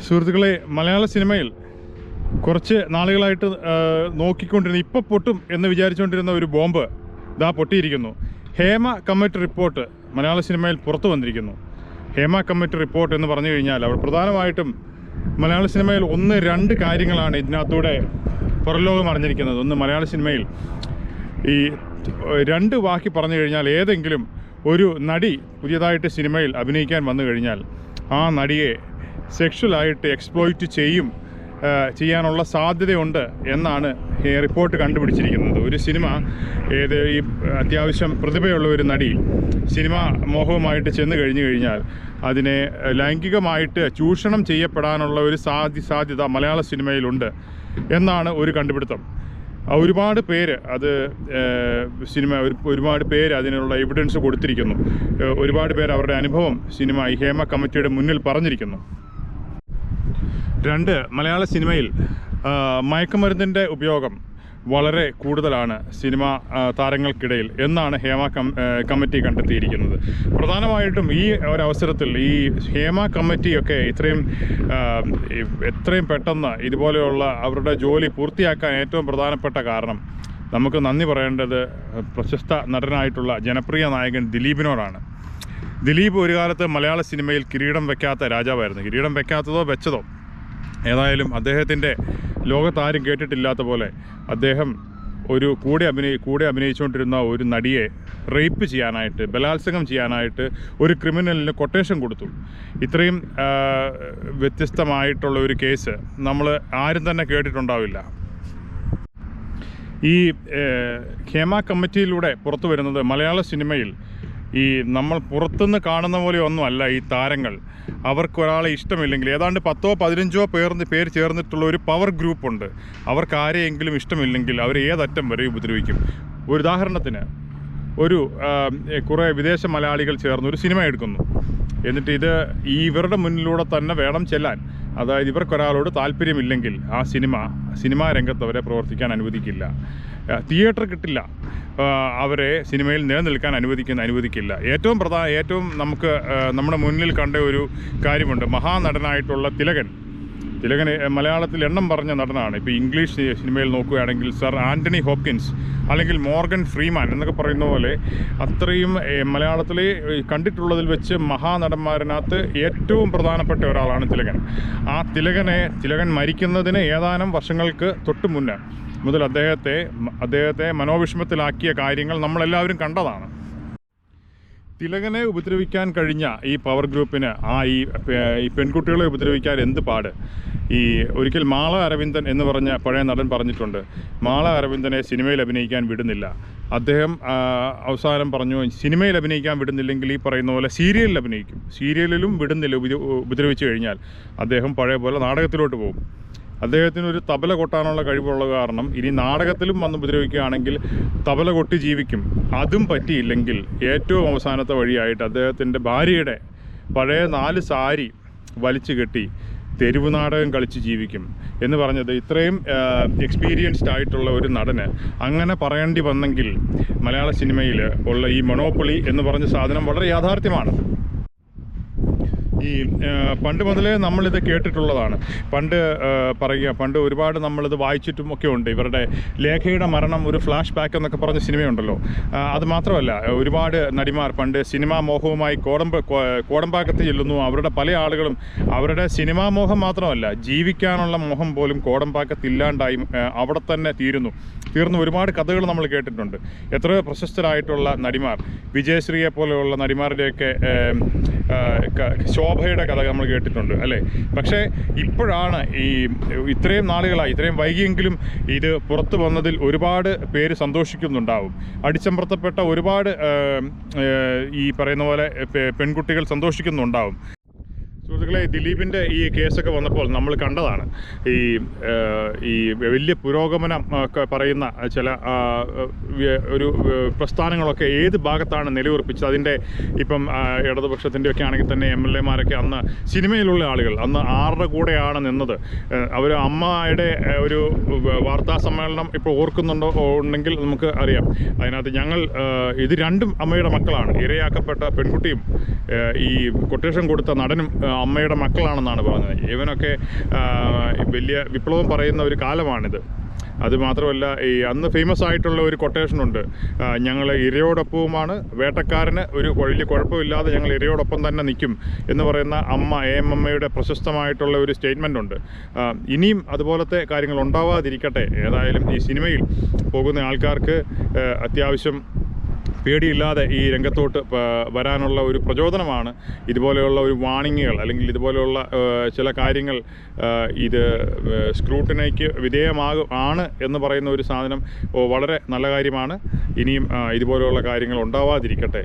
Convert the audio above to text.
സുഹൃത്തുക്കളെ, മലയാള സിനിമയിൽ കുറച്ച് നാളുകളായിട്ട് നോക്കിക്കൊണ്ടിരുന്ന ഇപ്പോൾ പൊട്ടും എന്ന് വിചാരിച്ചുകൊണ്ടിരുന്ന ഒരു ബോംബ് ഇതാ പൊട്ടിയിരിക്കുന്നു. ഹേമ കമ്മിറ്റി റിപ്പോർട്ട് മലയാള സിനിമയിൽ പുറത്തു വന്നിരിക്കുന്നു. ഹേമ കമ്മിറ്റി റിപ്പോർട്ട് എന്ന് പറഞ്ഞു കഴിഞ്ഞാൽ അവർ പ്രധാനമായിട്ടും മലയാള സിനിമയിൽ രണ്ട് കാര്യങ്ങളാണ് ഇതിനകത്തൂടെ പുറലോകം അറിഞ്ഞിരിക്കുന്നത്. ഒന്ന്, മലയാള സിനിമയിൽ ഈ രണ്ട് വാക്കി പറഞ്ഞു കഴിഞ്ഞാൽ ഏതെങ്കിലും ഒരു നടി പുതിയതായിട്ട് സിനിമയിൽ അഭിനയിക്കാൻ വന്നു കഴിഞ്ഞാൽ ആ നടിയെ സെക്ഷുവലായിട്ട് എക്സ്പ്ലോയിറ്റ് ചെയ്യാനുള്ള സാധ്യതയുണ്ട് എന്നാണ് ഈ റിപ്പോർട്ട് കണ്ടുപിടിച്ചിരിക്കുന്നത്. ഒരു സിനിമ ഈ അത്യാവശ്യം പ്രതിഭയുള്ള ഒരു നടി സിനിമ മോഹവുമായിട്ട് ചെന്ന് കഴിഞ്ഞാൽ അതിനെ ലൈംഗികമായിട്ട് ചൂഷണം ചെയ്യപ്പെടാനുള്ള ഒരു സാധ്യത മലയാള സിനിമയിലുണ്ട് എന്നാണ് ഒരു കണ്ടുപിടുത്തം. ഒരുപാട് പേര് ഒരുപാട് പേര് അതിനുള്ള എവിഡൻസ് കൊടുത്തിരിക്കുന്നു. ഒരുപാട് പേര് അവരുടെ അനുഭവം ഈ ഹേമ കമ്മിറ്റിയുടെ മുന്നിൽ പറഞ്ഞിരിക്കുന്നു. മലയാള സിനിമയിൽ മയക്കുമരുന്നിൻ്റെ ഉപയോഗം വളരെ കൂടുതലാണ് സിനിമ താരങ്ങൾക്കിടയിൽ എന്നാണ് ഹേമ കമ്മിറ്റി കണ്ടെത്തിയിരിക്കുന്നത്. പ്രധാനമായിട്ടും ഈ ഒരവസരത്തിൽ ഈ ഹേമ കമ്മിറ്റിയൊക്കെ എത്രയും പെട്ടെന്ന് ഇതുപോലെയുള്ള അവരുടെ ജോലി പൂർത്തിയാക്കാൻ ഏറ്റവും പ്രധാനപ്പെട്ട കാരണം നമുക്ക് നന്ദി പറയേണ്ടത് പ്രശസ്ത നടനായിട്ടുള്ള ജനപ്രിയ നായകൻ ദിലീപിനോടാണ്. ദിലീപ് ഒരു കാലത്ത് മലയാള സിനിമയിൽ കിരീടം വെക്കാത്ത രാജാവായിരുന്നു. കിരീടം വെച്ചതോ ഏതായാലും അദ്ദേഹത്തിൻ്റെ ലോകത്താരും കേട്ടിട്ടില്ലാത്ത പോലെ അദ്ദേഹം ഒരു കൂടെ അഭിനയിച്ചുകൊണ്ടിരുന്ന ഒരു നടിയെ റേപ്പ് ചെയ്യാനായിട്ട്, ബലാത്സംഗം ചെയ്യാനായിട്ട് ഒരു ക്രിമിനലിന് കൊട്ടേഷൻ കൊടുത്തു. ഇത്രയും വ്യത്യസ്തമായിട്ടുള്ള ഒരു കേസ് നമ്മൾ ആരും തന്നെ കേട്ടിട്ടുണ്ടാവില്ല. ഈ ഹേമ കമ്മിറ്റിയിലൂടെ പുറത്തു വരുന്നത് മലയാള സിനിമയിൽ ഈ നമ്മൾ പുറത്തുനിന്ന് കാണുന്ന പോലെ ഒന്നുമല്ല ഈ താരങ്ങൾ. അവർക്കൊരാളെ ഇഷ്ടമില്ലെങ്കിൽ ഏതാണ്ട് 10-15 പേര് ചേർന്നിട്ടുള്ള ഒരു പവർ ഗ്രൂപ്പുണ്ട്. അവർക്ക് ആരെയെങ്കിലും ഇഷ്ടമില്ലെങ്കിൽ അവർ ഏതറ്റം വരെ ഉപദ്രവിക്കും. ഒരു ഉദാഹരണത്തിന് കുറേ വിദേശ മലയാളികൾ ചേർന്ന് ഒരു സിനിമ എടുക്കുന്നു. എന്നിട്ട് ഇവരുടെ മുന്നിലൂടെ തന്നെ വേണം ചെല്ലാൻ. അതായത് ഇവർക്കൊരാളോട് താല്പര്യമില്ലെങ്കിൽ ആ സിനിമാ രംഗത്ത് അവരെ പ്രവർത്തിക്കാൻ അനുവദിക്കില്ല. തിയേറ്റർ കിട്ടില്ല. അവരെ സിനിമയിൽ നിലനിൽക്കാൻ അനുവദിക്കില്ല. ഏറ്റവും നമുക്ക് നമ്മുടെ മുന്നിൽ കണ്ട ഒരു കാര്യമുണ്ട്. മഹാനടനായിട്ടുള്ള തിലകൻ മലയാളത്തിൽ എണ്ണം പറഞ്ഞ നടനാണ്. ഇപ്പോൾ ഇംഗ്ലീഷ് സിനിമയിൽ നോക്കുകയാണെങ്കിൽ സർ ആൻ്റണി ഹോപ്കിൻസ് അല്ലെങ്കിൽ മോർഗൻ ഫ്രീമാൻ എന്നൊക്കെ പറയുന്ന പോലെ അത്രയും മലയാളത്തിലെ കണ്ടിട്ടുള്ളതിൽ വെച്ച് മഹാനടന്മാരിനകത്ത് ഏറ്റവും പ്രധാനപ്പെട്ട ഒരാളാണ് തിലകൻ. ആ തിലകൻ മരിക്കുന്നതിന് ഏതാനും വർഷങ്ങൾക്ക് തൊട്ട് മുതൽ അദ്ദേഹത്തെ മനോവിഷമത്തിലാക്കിയ കാര്യങ്ങൾ നമ്മളെല്ലാവരും കണ്ടതാണ്. തിലകനെ ഉപദ്രവിക്കാൻ കഴിഞ്ഞ ഈ പവർ ഗ്രൂപ്പിന് ഈ പെൺകുട്ടികളെ ഉപദ്രവിക്കാൻ എന്ത് പാട്. ഒരിക്കൽ മാള അരവിന്ദൻ എന്ന് പറഞ്ഞ പഴയ നടൻ പറഞ്ഞിട്ടുണ്ട്, മാള അരവിന്ദനെ സിനിമയിൽ അഭിനയിക്കാൻ വിടുന്നില്ല. അദ്ദേഹം അവസാനം പറഞ്ഞു, സിനിമയിൽ അഭിനയിക്കാൻ വിടുന്നില്ലെങ്കിൽ ഈ പറയുന്ന പോലെ സീരിയലിൽ അഭിനയിക്കും. സീരിയലിലും വിടുന്നില്ല. ഉപദ്രവിച്ചു കഴിഞ്ഞാൽ അദ്ദേഹം പഴയ പോലെ നാടകത്തിലോട്ട് പോകും. അദ്ദേഹത്തിന് ഒരു തബല കൊട്ടാനുള്ള കഴിവുള്ള കാരണം ഇനി നാടകത്തിലും വന്ന് ഉപദ്രവിക്കുകയാണെങ്കിൽ തബല കൊട്ടി ജീവിക്കും. അതും പറ്റിയില്ലെങ്കിൽ ഏറ്റവും അവസാനത്തെ വഴിയായിട്ട് അദ്ദേഹത്തിൻ്റെ ഭാര്യയുടെ പഴയ 4 സാരി വലിച്ചു കെട്ടി തെരുവ് നാടകം കളിച്ച് ജീവിക്കും എന്ന് പറഞ്ഞത് ഇത്രയും എക്സ്പീരിയൻസ്ഡ് ആയിട്ടുള്ള ഒരു നടന് അങ്ങനെ പറയേണ്ടി വന്നെങ്കിൽ മലയാള സിനിമയിൽ ഉള്ള ഈ മൊണോപ്പൊളി എന്ന് പറഞ്ഞ സാധനം വളരെ യാഥാർത്ഥ്യമാണ്. പണ്ട് മുതലേ നമ്മളിത് കേട്ടിട്ടുള്ളതാണ്. പണ്ട് ഒരുപാട് നമ്മളിത് വായിച്ചിട്ടും ഒക്കെ ഉണ്ട്. ഇവരുടെ ലേഖയുടെ മരണം ഒരു ഫ്ലാഷ് ബാക്ക് എന്നൊക്കെ പറഞ്ഞ സിനിമയുണ്ടല്ലോ. അത് മാത്രമല്ല, ഒരുപാട് നടിമാർ പണ്ട് സിനിമാ മോഹവുമായി കോടമ്പാക്കത്ത് ചെല്ലുന്നു. അവരുടെ പല ആളുകളും അവരുടെ സിനിമാ മോഹം മാത്രമല്ല, ജീവിക്കാനുള്ള മോഹം പോലും കോടമ്പാക്കത്ത് ഇല്ലാണ്ടായി അവിടെ തന്നെ തീർന്നു ഒരുപാട് കഥകൾ നമ്മൾ കേട്ടിട്ടുണ്ട്. എത്രയോ പ്രശസ്തരായിട്ടുള്ള നടിമാർ, വിജയശ്രീയെ പോലെയുള്ള നടിമാരുടെയൊക്കെ ശോഭയുടെ കഥ നമ്മൾ കേട്ടിട്ടുണ്ട് അല്ലേ. പക്ഷേ ഇപ്പോഴാണ് ഇത്രയും നാളുകളായി, ഇത്രയും വൈകിയെങ്കിലും ഇത് പുറത്തു വന്നതിൽ ഒരുപാട് പേര് സന്തോഷിക്കുന്നുണ്ടാവും. അടിച്ചമർത്തപ്പെട്ട ഒരുപാട് ഈ പറയുന്ന പോലെ പെൺകുട്ടികൾ സന്തോഷിക്കുന്നുണ്ടാവും. സുഹൃത്തുക്കളെ, ദിലീപിൻ്റെ ഈ കേസൊക്കെ വന്നപ്പോൾ നമ്മൾ കണ്ടതാണ് ഈ വലിയ പുരോഗമനം ഒക്കെ പറയുന്ന ചില ഒരു പ്രസ്ഥാനങ്ങളൊക്കെ ഏത് ഭാഗത്താണ് നിലയുറപ്പിച്ചത്. അതിൻ്റെ ഇപ്പം ഇടതുപക്ഷത്തിൻ്റെ ഒക്കെ ആണെങ്കിൽ തന്നെ MLA-മാരൊക്കെ അന്ന് സിനിമയിലുള്ള ആളുകൾ അന്ന് ആരുടെ കൂടെയാണ് നിന്നത്. അവർ അമ്മയുടെ ഒരു വാർത്താ സമ്മേളനം ഇപ്പോൾ ഉണ്ടെങ്കിൽ നമുക്ക് അറിയാം. അതിനകത്ത് ഇത് രണ്ടും അമ്മയുടെ മക്കളാണ്. ഇരയാക്കപ്പെട്ട പെൺകുട്ടിയും ഈ കൊട്ടേഷൻ കൊടുത്ത നടനും അമ്മയുടെ മക്കളാണെന്നാണ് പറഞ്ഞത്. ഇവനൊക്കെ വലിയ വിപ്ലവം പറയുന്ന ഒരു കാലമാണിത്. അതുമാത്രമല്ല, ഈ അന്ന് ഫേമസ് ആയിട്ടുള്ള ഒരു കൊട്ടേഷനുണ്ട്, ഞങ്ങൾ ഇരയോടൊപ്പവുമാണ്, വേട്ടക്കാരന് ഒരു വലിയ കുഴപ്പമില്ലാതെ ഞങ്ങൾ ഇരയോടൊപ്പം തന്നെ നിൽക്കും എന്ന് പറയുന്ന അമ്മയുടെ പ്രശസ്തമായിട്ടുള്ള ഒരു സ്റ്റേറ്റ്മെൻ്റ് ഉണ്ട്. ഇനിയും അതുപോലത്തെ കാര്യങ്ങൾ ഉണ്ടാവാതിരിക്കട്ടെ. ഏതായാലും ഈ സിനിമയിൽ പോകുന്ന ആൾക്കാർക്ക് അത്യാവശ്യം പേടിയില്ലാതെ ഈ രംഗത്തോട്ട് വരാനുള്ള ഒരു പ്രചോദനമാണ് ഇതുപോലെയുള്ള ഒരു വാണിങ്ങുകൾ, അല്ലെങ്കിൽ ഇതുപോലെയുള്ള ചില കാര്യങ്ങൾ ഇത് സ്ക്രൂട്ടിനൈക്ക് ആണ് എന്ന് പറയുന്ന ഒരു സാധനം വളരെ നല്ല കാര്യമാണ്. ഇനിയും ഇതുപോലെയുള്ള കാര്യങ്ങൾ ഉണ്ടാവാതിരിക്കട്ടെ.